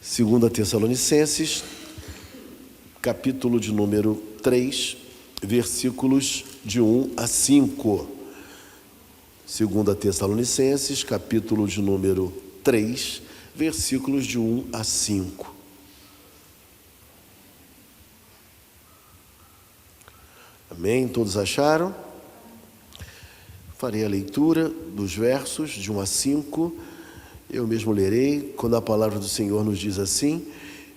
Segunda Tessalonicenses, capítulo de número 3, versículos de 1 a 5. Segunda Tessalonicenses, capítulo de número 3, versículos de 1 a 5. Amém? Todos acharam? Farei a leitura dos versos de 1 a 5. Eu mesmo lerei, quando a palavra do Senhor nos diz assim: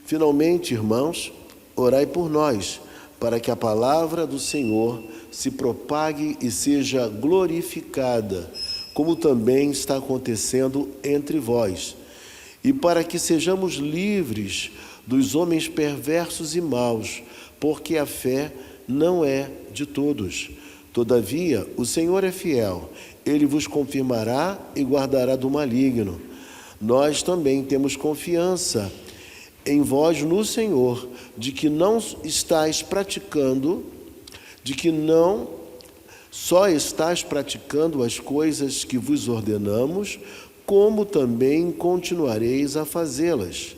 finalmente, irmãos, orai por nós, para que a palavra do Senhor se propague e seja glorificada, como também está acontecendo entre vós, e para que sejamos livres dos homens perversos e maus, porque a fé não é de todos. Todavia, o Senhor é fiel, Ele vos confirmará e guardará do maligno. Nós também temos confiança em vós no Senhor, de que não só estáis praticando as coisas que vos ordenamos, como também continuareis a fazê-las.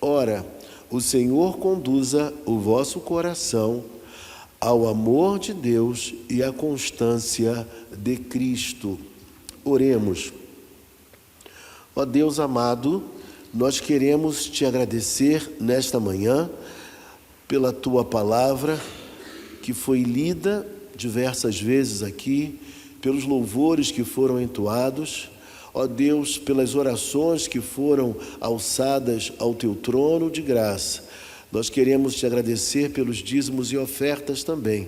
Ora, o Senhor conduza o vosso coração ao amor de Deus e à constância de Cristo. Oremos. Ó Deus amado, nós queremos te agradecer nesta manhã pela tua palavra, que foi lida diversas vezes aqui, pelos louvores que foram entoados, ó Deus, pelas orações que foram alçadas ao teu trono de graça. Nós queremos te agradecer pelos dízimos e ofertas também.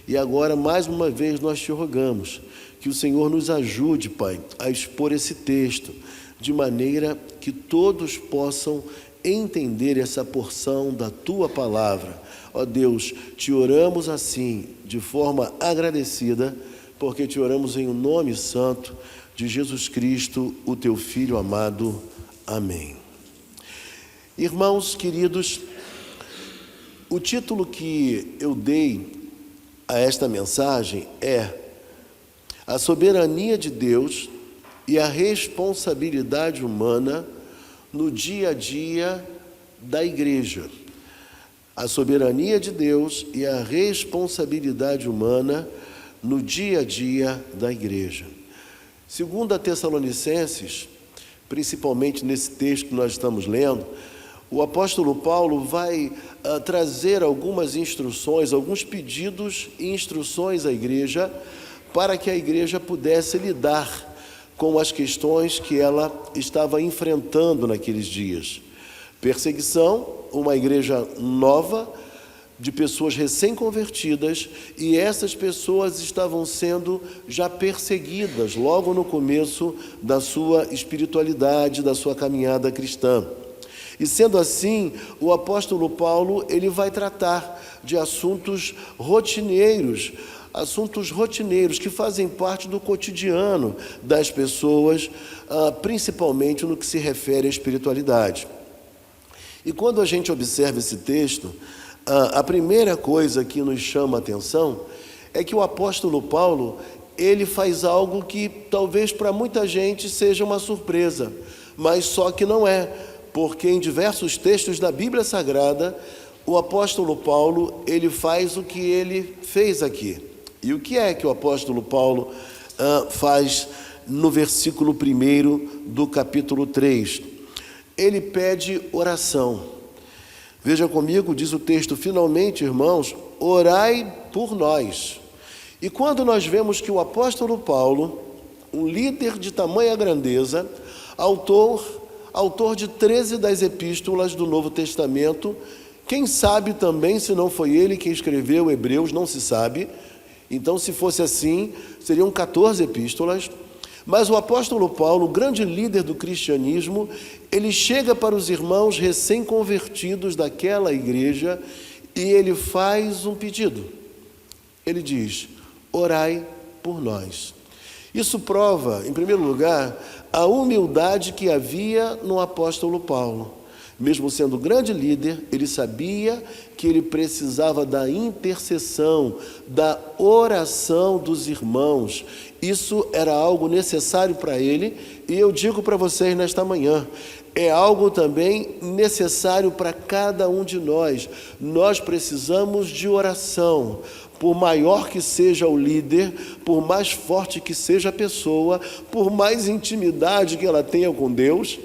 E agora, mais uma vez, nós te rogamos que o Senhor nos ajude, Pai, a expor esse texto, de maneira que todos possam entender essa porção da tua palavra. Ó Deus, te oramos assim, de forma agradecida, porque te oramos em o nome santo de Jesus Cristo, o teu Filho amado. Amém. Irmãos queridos, o título que eu dei a esta mensagem é A Soberania de Deus e a Responsabilidade Humana no Dia a Dia da Igreja. A soberania de Deus e a responsabilidade humana no dia a dia da Igreja. Segundo a Tessalonicenses, principalmente nesse texto que nós estamos lendo, o apóstolo Paulo vai trazer algumas instruções, alguns pedidos e instruções à igreja, para que a igreja pudesse lidar com as questões que ela estava enfrentando naqueles dias. Perseguição, uma igreja nova, de pessoas recém-convertidas, e essas pessoas estavam sendo já perseguidas logo no começo da sua espiritualidade, da sua caminhada cristã. E sendo assim, o apóstolo Paulo, ele vai tratar de assuntos rotineiros que fazem parte do cotidiano das pessoas, principalmente no que se refere à espiritualidade. E quando a gente observa esse texto, a primeira coisa que nos chama a atenção é que o apóstolo Paulo, ele faz algo que talvez para muita gente seja uma surpresa, mas só que não é, porque em diversos textos da Bíblia Sagrada, o apóstolo Paulo, ele faz o que ele fez aqui. E o que é que o apóstolo Paulo faz no versículo 1 do capítulo 3? Ele pede oração. Veja comigo, diz o texto: finalmente, irmãos, orai por nós. E quando nós vemos que o apóstolo Paulo, um líder de tamanha grandeza, autor de 13 das epístolas do Novo Testamento, quem sabe também, se não foi ele quem escreveu Hebreus, não se sabe. Então, se fosse assim, seriam 14 epístolas. Mas o apóstolo Paulo, grande líder do cristianismo, ele chega para os irmãos recém-convertidos daquela igreja e ele faz um pedido. Ele diz: orai por nós. Isso prova, em primeiro lugar, a humildade que havia no apóstolo Paulo, Mesmo sendo grande líder, ele sabia que ele precisava da intercessão, da oração dos irmãos. Isso era algo necessário para ele, e eu digo para vocês nesta manhã, é algo também necessário para cada um de nós. Nós precisamos de oração. Por maior que seja o líder, por mais forte que seja a pessoa, por mais intimidade que ela tenha com Deus,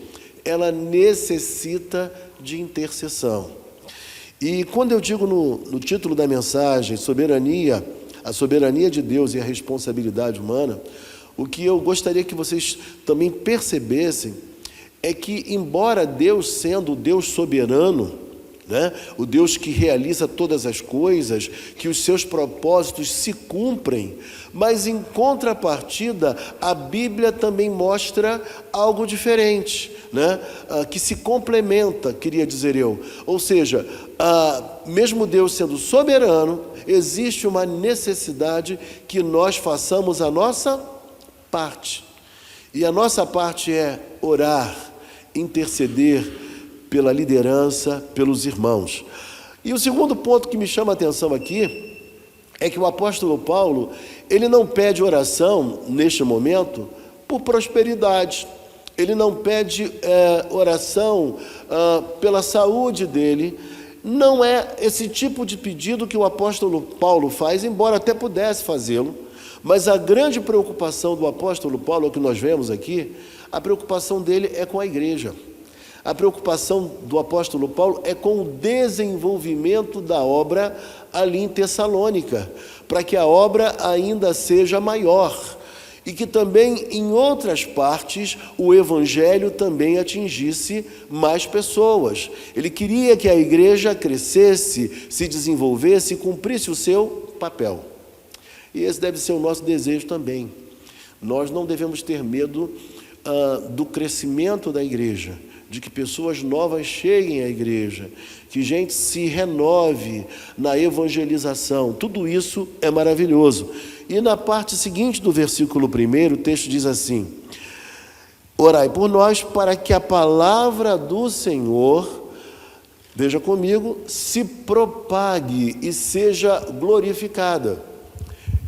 ela necessita de intercessão. E quando eu digo no título da mensagem, soberania, a soberania de Deus e a responsabilidade humana, o que eu gostaria que vocês também percebessem é que, embora Deus sendo o Deus soberano, né, o Deus que realiza todas as coisas, que os seus propósitos se cumprem, mas em contrapartida, a Bíblia também mostra algo diferente, né, que se complementa, queria dizer eu. Ou seja, mesmo Deus sendo soberano, existe uma necessidade que nós façamos a nossa parte. E a nossa parte é orar, interceder pela liderança, pelos irmãos. E o segundo ponto que me chama a atenção aqui é que o apóstolo Paulo, ele não pede oração, neste momento, por prosperidade. Ele não pede oração pela saúde dele. Não é esse tipo de pedido que o apóstolo Paulo faz, embora até pudesse fazê-lo. Mas a grande preocupação do apóstolo Paulo, que nós vemos aqui, a preocupação dele é com a igreja. A preocupação do apóstolo Paulo é com o desenvolvimento da obra ali em Tessalônica, para que a obra ainda seja maior e que também em outras partes o evangelho também atingisse mais pessoas. Ele queria que a igreja crescesse, se desenvolvesse e cumprisse o seu papel. E esse deve ser o nosso desejo também. Nós não devemos ter medo do crescimento da igreja, de que pessoas novas cheguem à igreja, que gente se renove na evangelização. Tudo isso é maravilhoso. E na parte seguinte do versículo 1, o texto diz assim: orai por nós para que a palavra do Senhor, veja comigo, se propague e seja glorificada.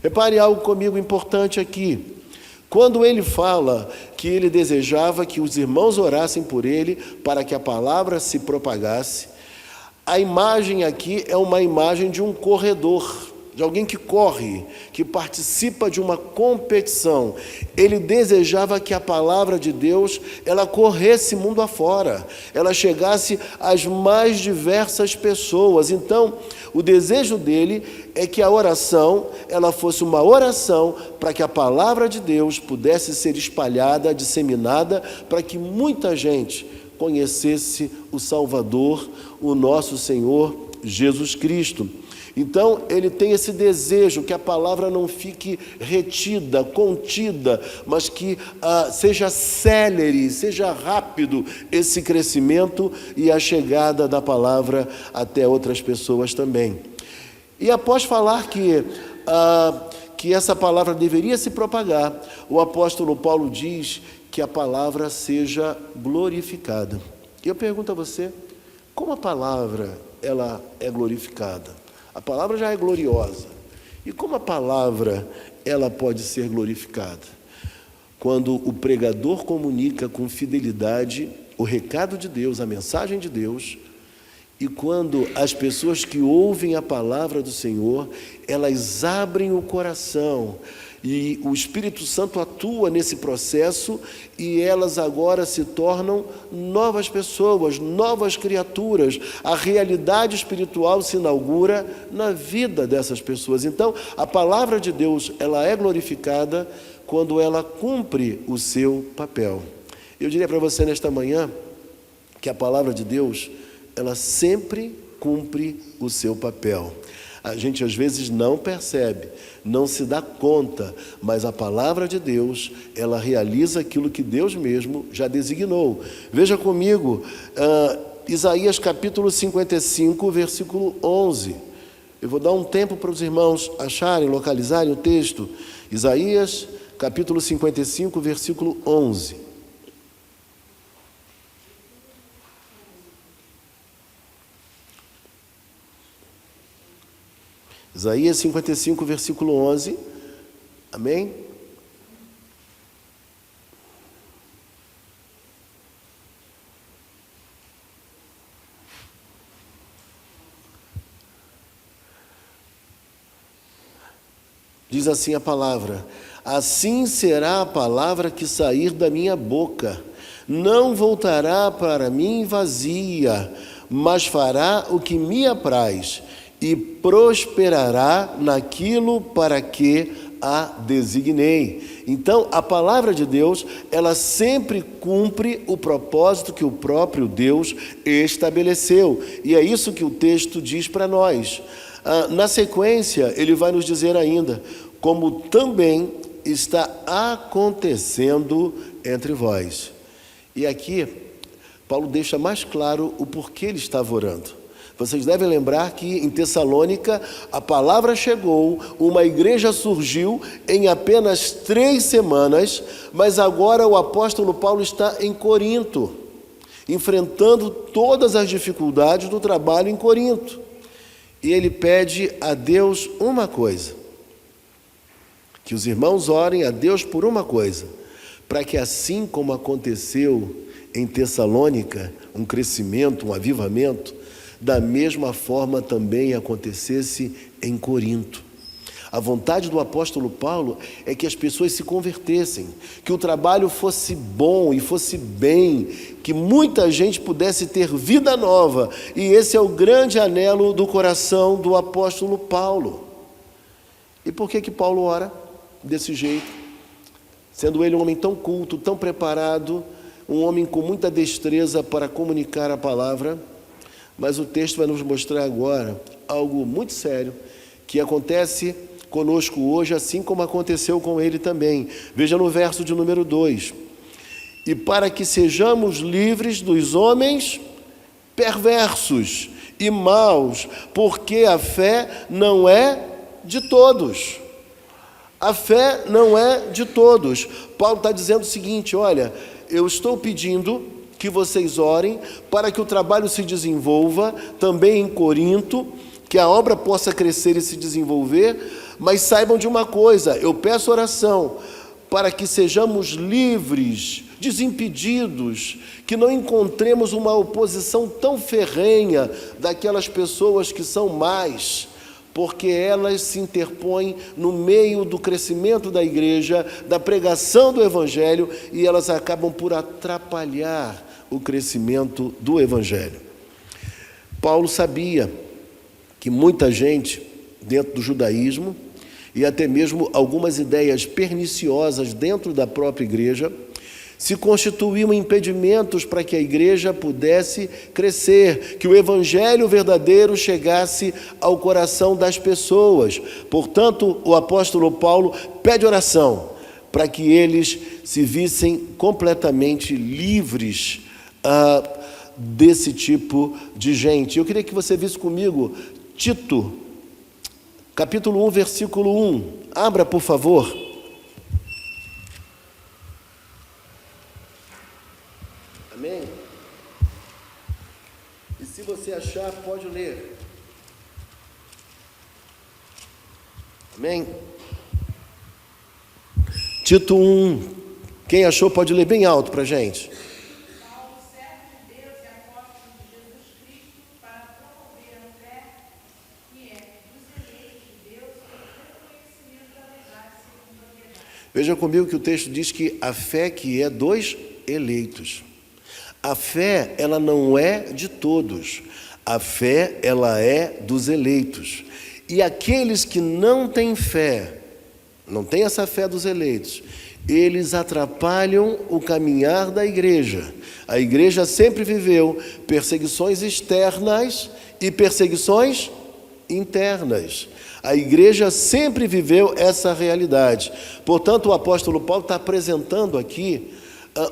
Repare algo comigo importante aqui. Quando ele fala que ele desejava que os irmãos orassem por ele para que a palavra se propagasse, a imagem aqui é uma imagem de um corredor, de alguém que corre, que participa de uma competição. Ele desejava que a palavra de Deus, ela corresse mundo afora, ela chegasse às mais diversas pessoas. Então, o desejo dele é que a oração, ela fosse uma oração para que a palavra de Deus pudesse ser espalhada, disseminada, para que muita gente conhecesse o Salvador, o nosso Senhor Jesus Cristo. Então, ele tem esse desejo que a palavra não fique retida, contida, mas que seja célere, seja rápido esse crescimento e a chegada da palavra até outras pessoas também. E após falar que essa palavra deveria se propagar, o apóstolo Paulo diz que a palavra seja glorificada. E eu pergunto a você, como a palavra ela é glorificada? A palavra já é gloriosa. E como a palavra ela pode ser glorificada? Quando o pregador comunica com fidelidade o recado de Deus, a mensagem de Deus, e quando as pessoas que ouvem a palavra do Senhor, elas abrem o coração, e o Espírito Santo atua nesse processo, e elas agora se tornam novas pessoas, novas criaturas. A realidade espiritual se inaugura na vida dessas pessoas. Então, a palavra de Deus, ela é glorificada quando ela cumpre o seu papel. Eu diria para você nesta manhã que a palavra de Deus, ela sempre cumpre o seu papel. A gente às vezes não percebe, não se dá conta, mas a palavra de Deus, ela realiza aquilo que Deus mesmo já designou. Veja comigo, Isaías capítulo 55, versículo 11. Eu vou dar um tempo para os irmãos acharem, localizarem o texto. Isaías capítulo 55, versículo 11. Isaías 55, versículo 11. Amém? Diz assim a palavra: assim será a palavra que sair da minha boca, não voltará para mim vazia, mas fará o que me apraz e prosperará naquilo para que a designei. Então, a palavra de Deus, ela sempre cumpre o propósito que o próprio Deus estabeleceu. E é isso que o texto diz para nós. Na sequência, ele vai nos dizer ainda, como também está acontecendo entre vós. E aqui, Paulo deixa mais claro o porquê ele estava orando. Vocês devem lembrar que em Tessalônica a palavra chegou, uma igreja surgiu em apenas 3 semanas, mas agora o apóstolo Paulo está em Corinto, enfrentando todas as dificuldades do trabalho em Corinto. E ele pede a Deus uma coisa, que os irmãos orem a Deus por uma coisa, para que assim como aconteceu em Tessalônica, um crescimento, um avivamento, da mesma forma também acontecesse em Corinto. A vontade do apóstolo Paulo é que as pessoas se convertessem, que o trabalho fosse bom e fosse bem, que muita gente pudesse ter vida nova. E esse é o grande anelo do coração do apóstolo Paulo. E por que Paulo ora desse jeito? Sendo ele um homem tão culto, tão preparado, um homem com muita destreza para comunicar a palavra. Mas o texto vai nos mostrar agora algo muito sério que acontece conosco hoje, assim como aconteceu com ele também. Veja no verso de número 2. E para que sejamos livres dos homens perversos e maus, porque a fé não é de todos. A fé não é de todos. Paulo está dizendo o seguinte: olha, eu estou pedindo que vocês orem para que o trabalho se desenvolva também em Corinto, que a obra possa crescer e se desenvolver, mas saibam de uma coisa: eu peço oração para que sejamos livres, desimpedidos, que não encontremos uma oposição tão ferrenha daquelas pessoas que são más, porque elas se interpõem no meio do crescimento da igreja, da pregação do evangelho, e elas acabam por atrapalhar o crescimento do evangelho. Paulo sabia que muita gente dentro do judaísmo e até mesmo algumas ideias perniciosas dentro da própria igreja se constituíam impedimentos para que a igreja pudesse crescer, que o evangelho verdadeiro chegasse ao coração das pessoas. Portanto, o apóstolo Paulo pede oração para que eles se vissem completamente livres desse tipo de gente. Eu queria que você visse comigo Tito, capítulo 1, versículo 1. Abra, por favor. Amém? E se você achar, pode ler. Amém? Tito 1. Quem achou pode ler bem alto para a gente. Veja comigo que o texto diz que a fé que é dos eleitos. A fé, ela não é de todos. A fé, ela é dos eleitos. E aqueles que não têm fé, não têm essa fé dos eleitos, eles atrapalham o caminhar da igreja. A igreja sempre viveu perseguições externas e perseguições internas. A igreja sempre viveu essa realidade. Portanto, o apóstolo Paulo está apresentando aqui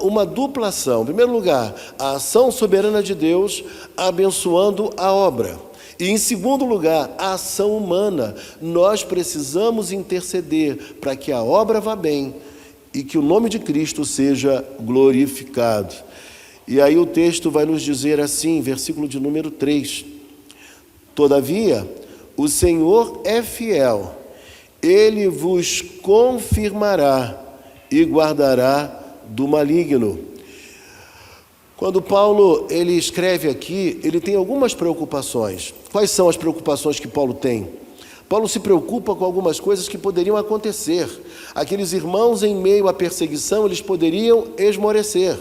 uma dupla ação. Em primeiro lugar, a ação soberana de Deus abençoando a obra. E, em segundo lugar, a ação humana. Nós precisamos interceder para que a obra vá bem e que o nome de Cristo seja glorificado. E aí o texto vai nos dizer assim, versículo de número 3. Todavia, o Senhor é fiel, ele vos confirmará e guardará do maligno. Quando Paulo ele escreve aqui, ele tem algumas preocupações. Quais são as preocupações que Paulo tem? Paulo se preocupa com algumas coisas que poderiam acontecer. Aqueles irmãos, em meio à perseguição, eles poderiam esmorecer.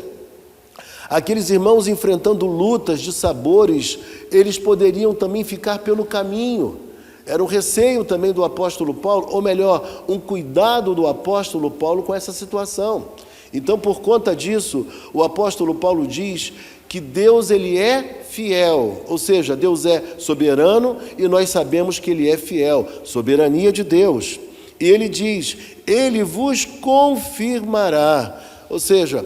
Aqueles irmãos enfrentando lutas de sabores, eles poderiam também ficar pelo caminho. Era um receio também do apóstolo Paulo, ou melhor, um cuidado do apóstolo Paulo com essa situação. Então, por conta disso, o apóstolo Paulo diz que Deus ele é fiel, ou seja, Deus é soberano e nós sabemos que ele é fiel, soberania de Deus. E ele diz, ele vos confirmará, ou seja,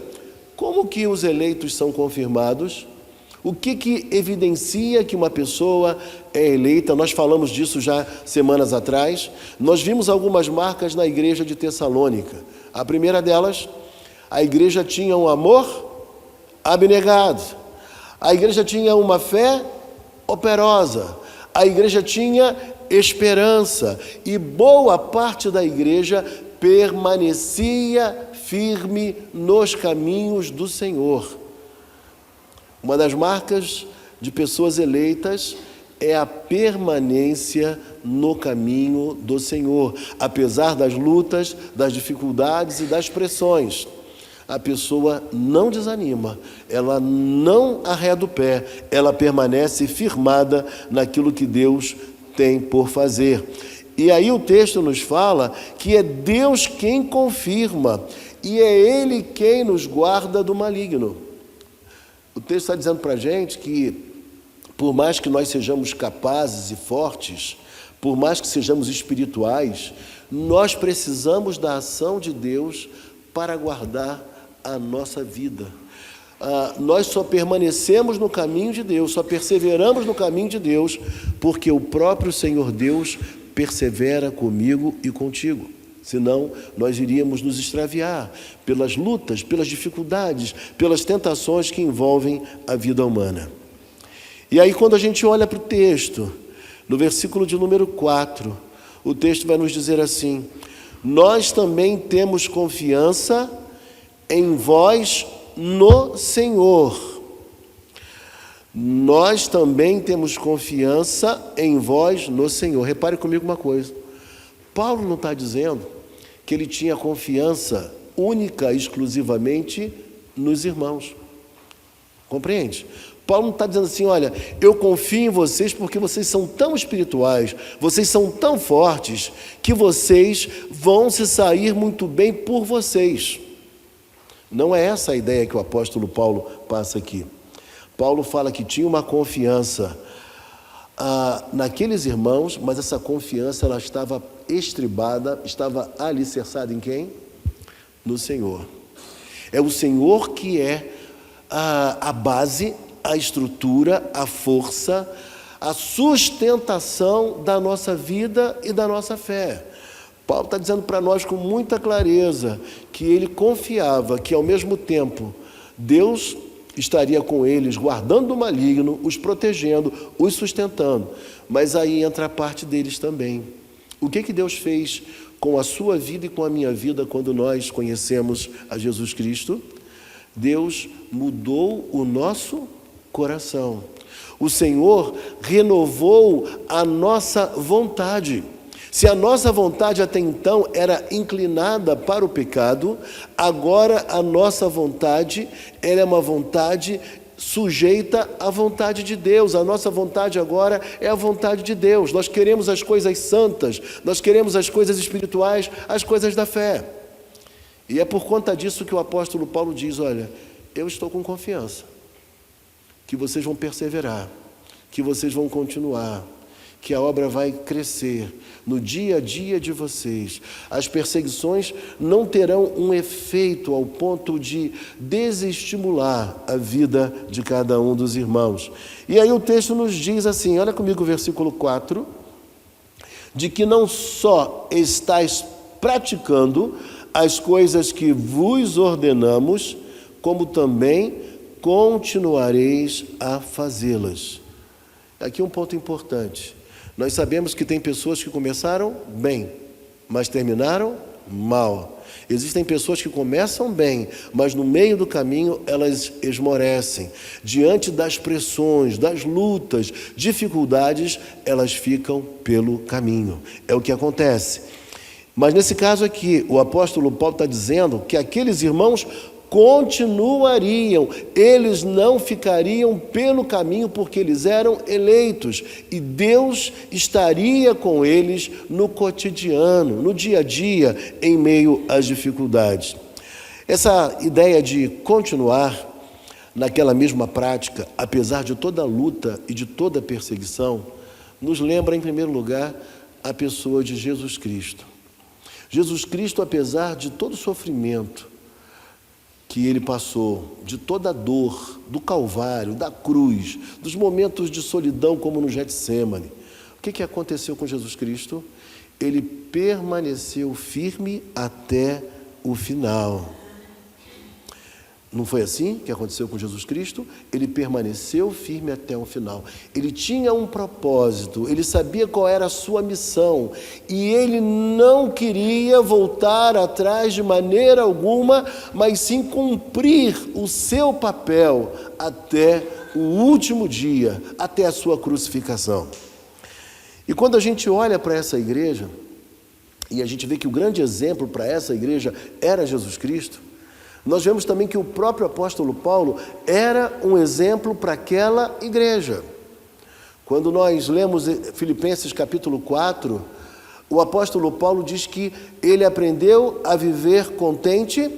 como que os eleitos são confirmados? O que evidencia que uma pessoa é eleita? Nós falamos disso já semanas atrás. Nós vimos algumas marcas na igreja de Tessalônica. A primeira delas, a igreja tinha um amor abnegado. A igreja tinha uma fé operosa. A igreja tinha esperança. E boa parte da igreja permanecia firme nos caminhos do Senhor. Uma das marcas de pessoas eleitas é a permanência no caminho do Senhor. Apesar das lutas, das dificuldades e das pressões, a pessoa não desanima, ela não arreda o pé, ela permanece firmada naquilo que Deus tem por fazer. E aí o texto nos fala que é Deus quem confirma e é Ele quem nos guarda do maligno. O texto está dizendo para a gente que, por mais que nós sejamos capazes e fortes, por mais que sejamos espirituais, nós precisamos da ação de Deus para guardar a nossa vida. Nós só permanecemos no caminho de Deus, só perseveramos no caminho de Deus, porque o próprio Senhor Deus persevera comigo e contigo. Senão, nós iríamos nos extraviar pelas lutas, pelas dificuldades, pelas tentações que envolvem a vida humana. E aí, quando a gente olha para o texto, no versículo de número 4, o texto vai nos dizer assim: nós também temos confiança em vós no Senhor. Nós também temos confiança em vós no Senhor. Repare comigo uma coisa. Paulo não está dizendo que ele tinha confiança única, exclusivamente nos irmãos. Compreende? Paulo não está dizendo assim, olha, eu confio em vocês porque vocês são tão espirituais, vocês são tão fortes, que vocês vão se sair muito bem por vocês. Não é essa a ideia que o apóstolo Paulo passa aqui. Paulo fala que tinha uma confiança naqueles irmãos, mas essa confiança ela estava estribada, estava alicerçada em quem? No Senhor. É o Senhor que é a base, a estrutura, a força, a sustentação da nossa vida e da nossa fé. Paulo está dizendo para nós com muita clareza que ele confiava que ao mesmo tempo Deus estaria com eles, guardando o maligno, os protegendo, os sustentando. Mas aí entra a parte deles também. O que Deus fez com a sua vida e com a minha vida quando nós conhecemos a Jesus Cristo? Deus mudou o nosso coração. O Senhor renovou a nossa vontade. Se a nossa vontade até então era inclinada para o pecado, agora a nossa vontade ela é uma vontade sujeita à vontade de Deus. A nossa vontade agora é a vontade de Deus. Nós queremos as coisas santas, nós queremos as coisas espirituais, as coisas da fé. E é por conta disso que o apóstolo Paulo diz, olha, eu estou com confiança que vocês vão perseverar, que vocês vão continuar, que a obra vai crescer no dia a dia de vocês. As perseguições não terão um efeito ao ponto de desestimular a vida de cada um dos irmãos. E aí o texto nos diz assim, olha comigo o versículo 4, de que não só estáis praticando as coisas que vos ordenamos, como também continuareis a fazê-las. Aqui um ponto importante. Nós sabemos que tem pessoas que começaram bem, mas terminaram mal. Existem pessoas que começam bem, mas no meio do caminho elas esmorecem. Diante das pressões, das lutas, dificuldades, elas ficam pelo caminho. É o que acontece. Mas nesse caso aqui, o apóstolo Paulo está dizendo que aqueles irmãos continuariam, eles não ficariam pelo caminho porque eles eram eleitos e Deus estaria com eles no cotidiano, no dia a dia, em meio às dificuldades. Essa ideia de continuar naquela mesma prática, apesar de toda a luta e de toda a perseguição, nos lembra, em primeiro lugar, a pessoa de Jesus Cristo. Jesus Cristo, apesar de todo o sofrimento que ele passou, de toda a dor, do Calvário, da cruz, dos momentos de solidão como no Getsêmani, o que aconteceu com Jesus Cristo? Ele permaneceu firme até o final. Não foi assim que aconteceu com Jesus Cristo? Ele permaneceu firme até o final. Ele tinha um propósito, ele sabia qual era a sua missão e ele não queria voltar atrás de maneira alguma, mas sim cumprir o seu papel até o último dia, até a sua crucificação. E quando a gente olha para essa igreja, e a gente vê que o grande exemplo para essa igreja era Jesus Cristo, nós vemos também que o próprio apóstolo Paulo era um exemplo para aquela igreja. Quando nós lemos Filipenses capítulo 4, o apóstolo Paulo diz que ele aprendeu a viver contente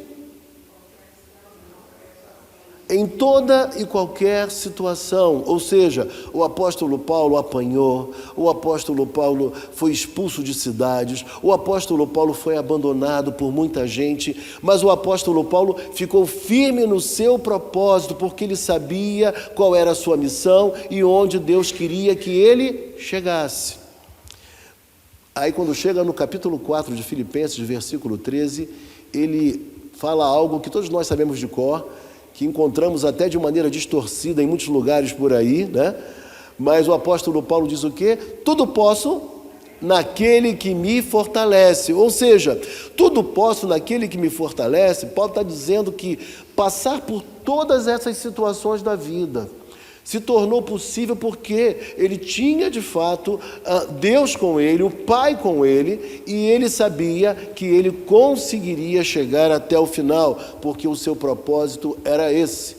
em toda e qualquer situação. Ou seja, o apóstolo Paulo apanhou, o apóstolo Paulo foi expulso de cidades, o apóstolo Paulo foi abandonado por muita gente, mas o apóstolo Paulo ficou firme no seu propósito, porque ele sabia qual era a sua missão e onde Deus queria que ele chegasse. Aí quando chega no capítulo 4 de Filipenses, versículo 13, ele fala algo que todos nós sabemos de cor, que encontramos até de maneira distorcida em muitos lugares por aí, né? Mas o apóstolo Paulo diz o quê? Tudo posso naquele que me fortalece. Ou seja, tudo posso naquele que me fortalece. Paulo está dizendo que passar por todas essas situações da vida se tornou possível porque ele tinha de fato Deus com ele, o Pai com ele, e ele sabia que ele conseguiria chegar até o final, porque o seu propósito era esse.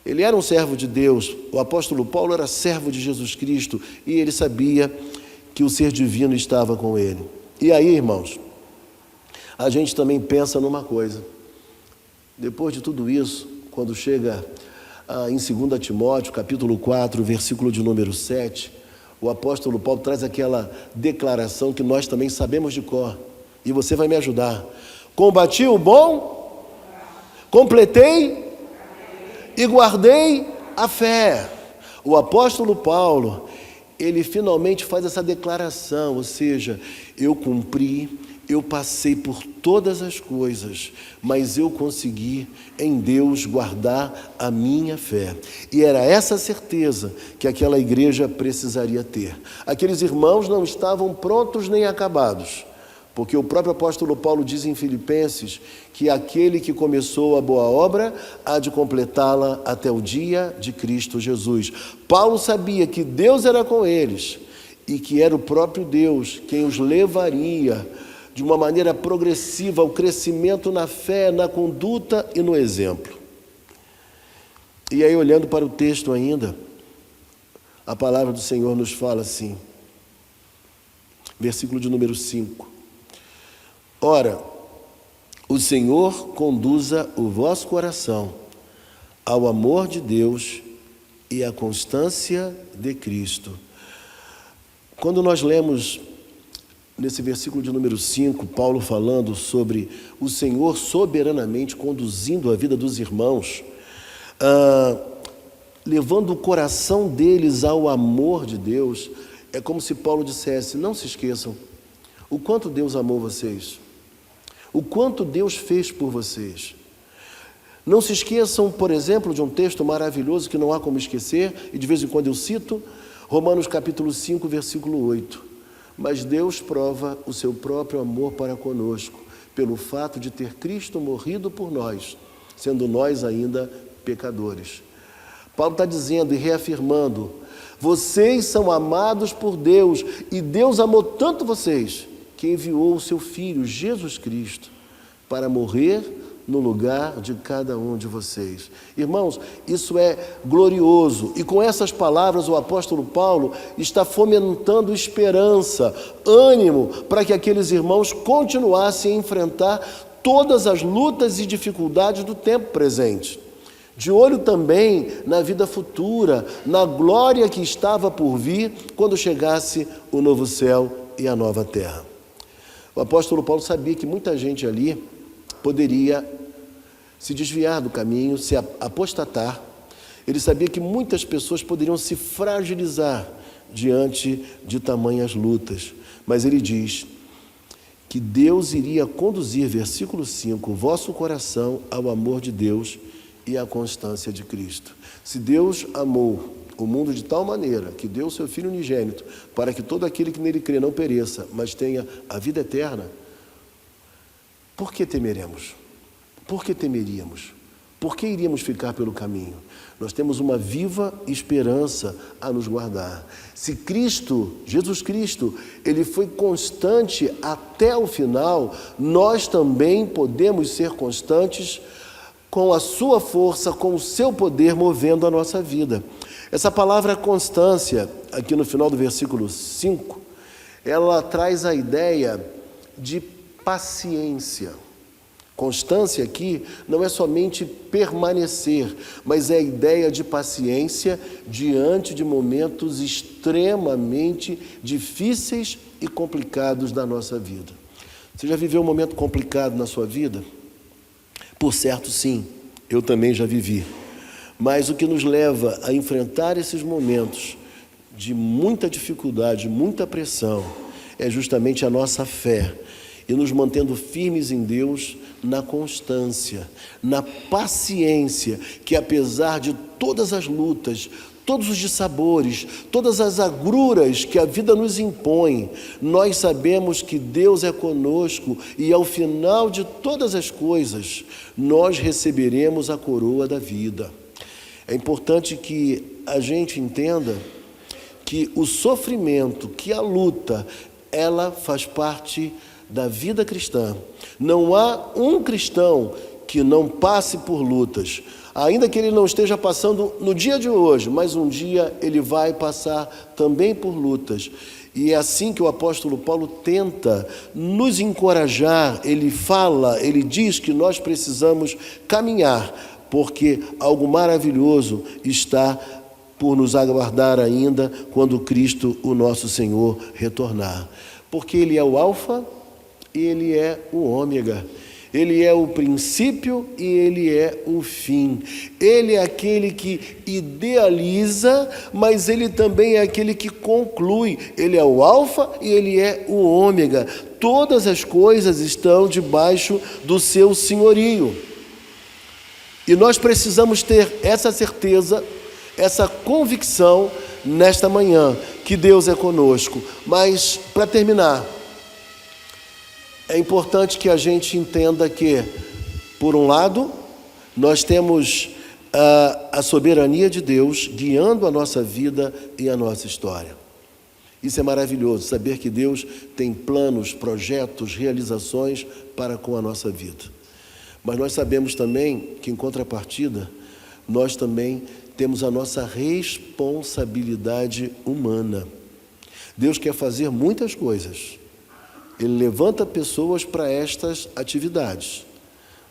Ele era um servo de Deus, o apóstolo Paulo era servo de Jesus Cristo, e ele sabia que o ser divino estava com ele. E aí, irmãos, a gente também pensa numa coisa. Depois de tudo isso, quando chega em 2 Timóteo, capítulo 4, versículo de número 7, o apóstolo Paulo traz aquela declaração que nós também sabemos de cor, e você vai me ajudar. Combati o bom, completei e guardei a fé. O apóstolo Paulo, ele finalmente faz essa declaração, ou seja, eu cumpri, eu passei por todas as coisas, mas eu consegui em Deus guardar a minha fé. E era essa certeza que aquela igreja precisaria ter. Aqueles irmãos não estavam prontos nem acabados, porque o próprio apóstolo Paulo diz em Filipenses que aquele que começou a boa obra há de completá-la até o dia de Cristo Jesus. Paulo sabia que Deus era com eles e que era o próprio Deus quem os levaria de uma maneira progressiva ao crescimento na fé, na conduta e no exemplo. E aí, olhando para o texto ainda, a palavra do Senhor nos fala assim, versículo de número 5. Ora, o Senhor conduza o vosso coração ao amor de Deus e à constância de Cristo. Quando nós lemos nesse versículo de número 5, Paulo falando sobre o Senhor soberanamente conduzindo a vida dos irmãos, levando o coração deles ao amor de Deus, é como se Paulo dissesse, não se esqueçam o quanto Deus amou vocês, o quanto Deus fez por vocês. Não se esqueçam, por exemplo, de um texto maravilhoso que não há como esquecer, e de vez em quando eu cito, Romanos capítulo 5, versículo 8. Mas Deus prova o seu próprio amor para conosco, pelo fato de ter Cristo morrido por nós, sendo nós ainda pecadores. Paulo está dizendo e reafirmando: vocês são amados por Deus, e Deus amou tanto vocês, que enviou o seu Filho, Jesus Cristo, para morrer no lugar de cada um de vocês. Irmãos, isso é glorioso, e com essas palavras o apóstolo Paulo está fomentando esperança, ânimo, para que aqueles irmãos continuassem a enfrentar todas as lutas e dificuldades do tempo presente. De olho também na vida futura, na glória que estava por vir quando chegasse o novo céu e a nova terra. O apóstolo Paulo sabia que muita gente ali poderia se desviar do caminho, se apostatar. Ele sabia que muitas pessoas poderiam se fragilizar diante de tamanhas lutas. Mas ele diz que Deus iria conduzir, versículo 5, o vosso coração ao amor de Deus e à constância de Cristo. Se Deus amou o mundo de tal maneira que deu o seu Filho unigênito para que todo aquele que nele crê não pereça, mas tenha a vida eterna, por que temeremos? Por que temeríamos? Por que iríamos ficar pelo caminho? Nós temos uma viva esperança a nos guardar. Se Cristo, Jesus Cristo, ele foi constante até o final, nós também podemos ser constantes com a sua força, com o seu poder movendo a nossa vida. Essa palavra constância, aqui no final do versículo 5, ela traz a ideia de paciência. Constância aqui não é somente permanecer, mas é a ideia de paciência diante de momentos extremamente difíceis e complicados da nossa vida. Você já viveu um momento complicado na sua vida? Por certo, sim, eu também já vivi. Mas o que nos leva a enfrentar esses momentos de muita dificuldade, muita pressão, é justamente a nossa fé e nos mantendo firmes em Deus na constância, na paciência, que apesar de todas as lutas, todos os dissabores, todas as agruras que a vida nos impõe, nós sabemos que Deus é conosco e ao final de todas as coisas, nós receberemos a coroa da vida. É importante que a gente entenda que o sofrimento, que a luta, ela faz parte da vida cristã. Não há um cristão que não passe por lutas, ainda que ele não esteja passando no dia de hoje, mas um dia ele vai passar também por lutas. E é assim que o apóstolo Paulo tenta nos encorajar. Ele fala, ele diz que nós precisamos caminhar, porque algo maravilhoso está por nos aguardar ainda quando Cristo, o nosso Senhor, retornar. Porque Ele é o Alfa e Ele é o Ômega. Ele é o princípio e Ele é o fim. Ele é aquele que idealiza, mas Ele também é aquele que conclui. Ele é o Alfa e Ele é o Ômega. Todas as coisas estão debaixo do seu senhorio. E nós precisamos ter essa certeza, essa convicção nesta manhã, que Deus é conosco. Mas, para terminar, é importante que a gente entenda que, por um lado, nós temos a soberania de Deus guiando a nossa vida e a nossa história. Isso é maravilhoso, saber que Deus tem planos, projetos, realizações para com a nossa vida. Mas nós sabemos também que, em contrapartida, nós também temos a nossa responsabilidade humana. Deus quer fazer muitas coisas. Ele levanta pessoas para estas atividades,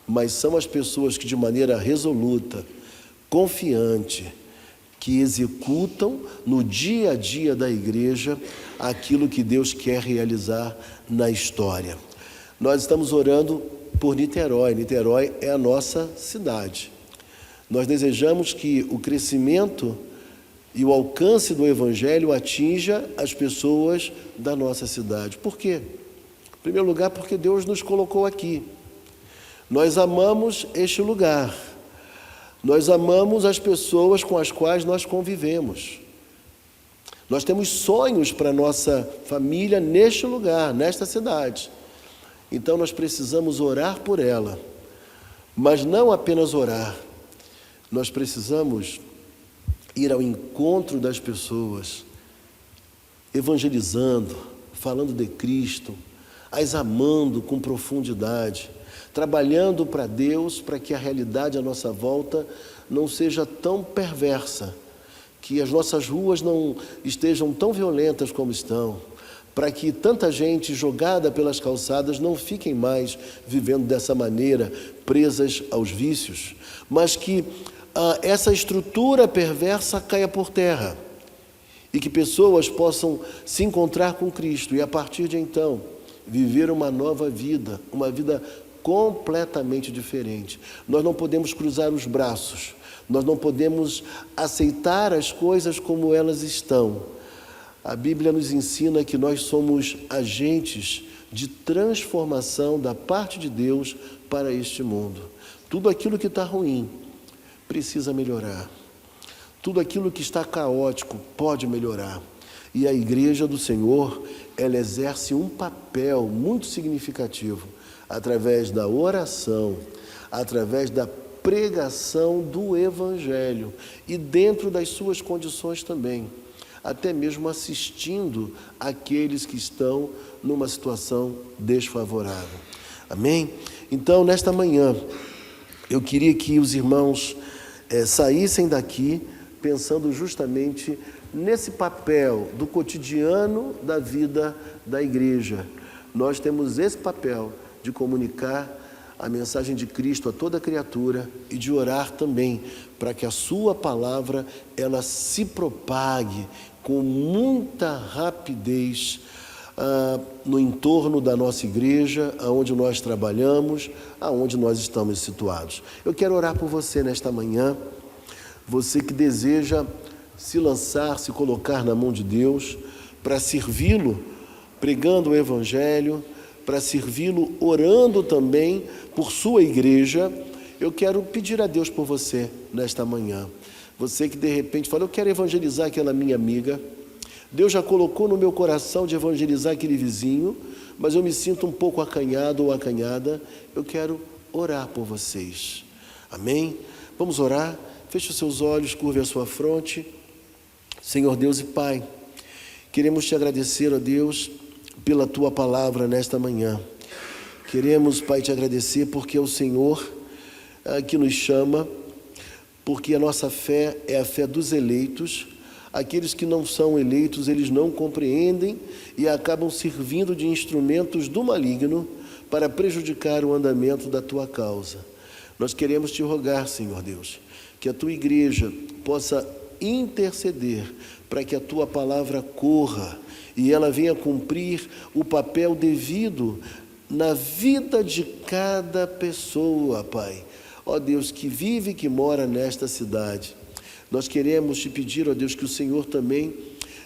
mas são as pessoas que, de maneira resoluta, confiante, que executam no dia a dia da igreja aquilo que Deus quer realizar na história. Nós estamos orando por Niterói. Niterói é a nossa cidade. Nós desejamos que o crescimento e o alcance do Evangelho atinja as pessoas da nossa cidade. Por quê? Em primeiro lugar, porque Deus nos colocou aqui. Nós amamos este lugar. Nós amamos as pessoas com as quais nós convivemos. Nós temos sonhos para a nossa família neste lugar, nesta cidade. Então nós precisamos orar por ela, mas não apenas orar. Nós precisamos ir ao encontro das pessoas, evangelizando, falando de Cristo, as amando com profundidade, trabalhando para Deus, para que a realidade à nossa volta não seja tão perversa, que as nossas ruas não estejam tão violentas como estão, para que tanta gente jogada pelas calçadas não fiquem mais vivendo dessa maneira, presas aos vícios, mas que essa estrutura perversa caia por terra e que pessoas possam se encontrar com Cristo e, a partir de então, viver uma nova vida, uma vida completamente diferente. Nós não podemos cruzar os braços, nós não podemos aceitar as coisas como elas estão. A Bíblia nos ensina que nós somos agentes de transformação da parte de Deus para este mundo. Tudo aquilo que está ruim precisa melhorar. Tudo aquilo que está caótico pode melhorar. E a Igreja do Senhor, ela exerce um papel muito significativo através da oração, através da pregação do Evangelho e dentro das suas condições também, até mesmo assistindo aqueles que estão numa situação desfavorável. Amém? Então, nesta manhã, eu queria que os irmãos saíssem daqui pensando justamente nesse papel do cotidiano da vida da igreja. Nós temos esse papel de comunicar a mensagem de Cristo a toda criatura e de orar também para que a sua palavra ela se propague com muita rapidez no entorno da nossa igreja, aonde nós trabalhamos, aonde nós estamos situados. Eu quero orar por você nesta manhã, você que deseja se lançar, se colocar na mão de Deus, para servi-lo, pregando o Evangelho, para servi-lo, orando também por sua igreja. Eu quero pedir a Deus por você nesta manhã. Você que de repente fala, eu quero evangelizar aquela minha amiga, Deus já colocou no meu coração de evangelizar aquele vizinho, mas eu me sinto um pouco acanhado ou acanhada, eu quero orar por vocês. Amém? Vamos orar? Feche os seus olhos, curve a sua fronte. Senhor Deus e Pai, queremos te agradecer, ó Deus, pela tua palavra nesta manhã. Queremos, Pai, te agradecer porque é o Senhor que nos chama, porque a nossa fé é a fé dos eleitos. Aqueles que não são eleitos, eles não compreendem e acabam servindo de instrumentos do maligno para prejudicar o andamento da tua causa. Nós queremos te rogar, Senhor Deus, que a tua igreja possa interceder para que a tua palavra corra e ela venha cumprir o papel devido na vida de cada pessoa, Pai. Ó Deus, que vive e que mora nesta cidade. Nós queremos te pedir, ó Deus, que o Senhor também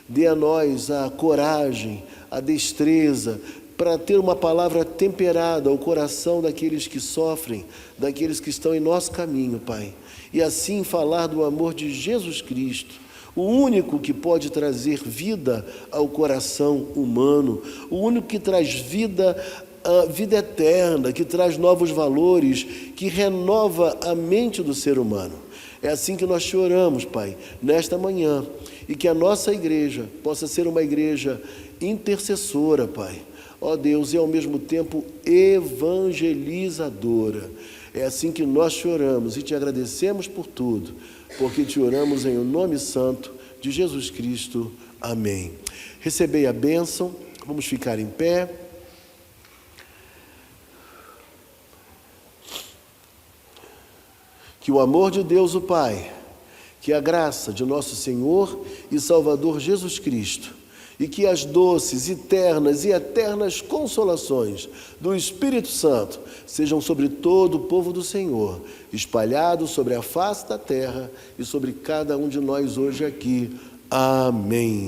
dê a nós a coragem, a destreza, para ter uma palavra temperada ao coração daqueles que sofrem, daqueles que estão em nosso caminho, Pai. E assim falar do amor de Jesus Cristo, o único que pode trazer vida ao coração humano, o único que traz vida, a vida eterna, que traz novos valores, que renova a mente do ser humano. É assim que nós te oramos, Pai, nesta manhã, e que a nossa igreja possa ser uma igreja intercessora, Pai. Ó Deus, e ao mesmo tempo evangelizadora. É assim que nós te oramos e te agradecemos por tudo, porque te oramos em o nome santo de Jesus Cristo. Amém. Recebei a bênção, vamos ficar em pé. Que o amor de Deus o Pai, que a graça de nosso Senhor e Salvador Jesus Cristo, e que as doces, eternas e eternas consolações do Espírito Santo sejam sobre todo o povo do Senhor, espalhados sobre a face da terra e sobre cada um de nós hoje aqui. Amém.